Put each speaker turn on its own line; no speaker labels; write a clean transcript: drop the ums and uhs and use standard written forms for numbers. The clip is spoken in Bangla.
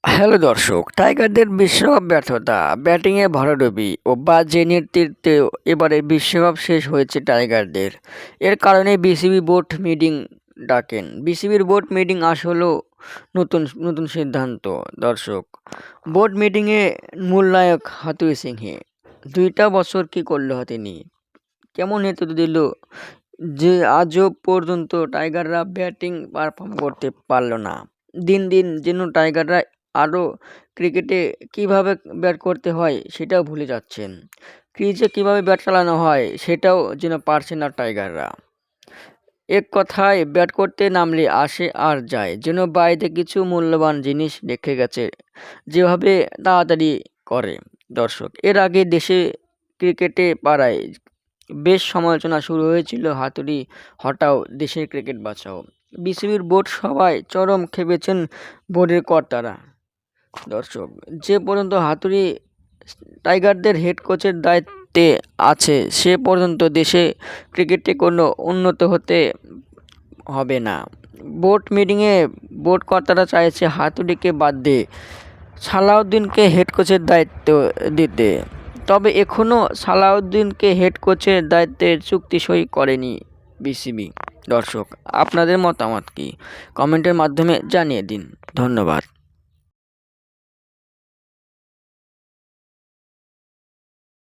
হ্যালো দর্শক, টাইগারদের বিশ্বকাপ ব্যর্থতা, ব্যাটিংয়ে ভরাডুবি ও বাজে নেতৃত্বেও এবারে বিশ্বকাপ শেষ হয়েছে টাইগারদের। এর কারণে বিসিবি বোর্ড মিটিং ডাকেন। বিসিবির বোর্ড মিটিং আসলেও নতুন নতুন সিদ্ধান্ত। দর্শক, বোর্ড মিটিংয়ে মূল নায়ক হাতুড়ি সিংহে। 2টা বছর কী করলো তিনি? কেমন নেতৃত্ব দিল যে আজও পর্যন্ত টাইগাররা ব্যাটিং পারফর্ম করতে পারল না। দিন দিন যেন টাইগাররা আরও ক্রিকেটে কীভাবে ব্যাট করতে হয় সেটাও ভুলে যাচ্ছেন। ক্রিজে কীভাবে ব্যাট চালানো হয় সেটাও যেন পারছে না টাইগাররা। এক কথায় ব্যাট করতে নামলে আসে আর যায়, যেন বাইরে কিছু মূল্যবান জিনিস রেখে গেছে, যেভাবে তাড়াতাড়ি করে। দর্শক, এর আগে দেশে ক্রিকেটে পাড়ায় বেশ সমালোচনা শুরু হয়েছিল, হাতুড়ি হটাও, দেশের ক্রিকেট বাঁচাও। বিসিবির বোর্ড সভায় চরম খেপেছেন বোর্ডের কর্তারা। দর্শক, যে পর্যন্ত হাতুড়ি টাইগারদের হেড কোচের দায়িত্বে আছে সে পর্যন্ত দেশে ক্রিকেটে কোনো উন্নত হতে হবে না। বোর্ড মিটিংয়ে বোর্ড কর্তারা চাইছে হাতুড়িকে বাদ দিয়ে সালাউদ্দিনকে হেড কোচের দায়িত্ব দিতে। তবে এখনও সালাউদ্দিনকে হেড কোচের দায়িত্বের চুক্তি সই করেনি বিসিবি। দর্শক, আপনাদের মতামত কি? কমেন্টের মাধ্যমে জানিয়ে দিন। ধন্যবাদ।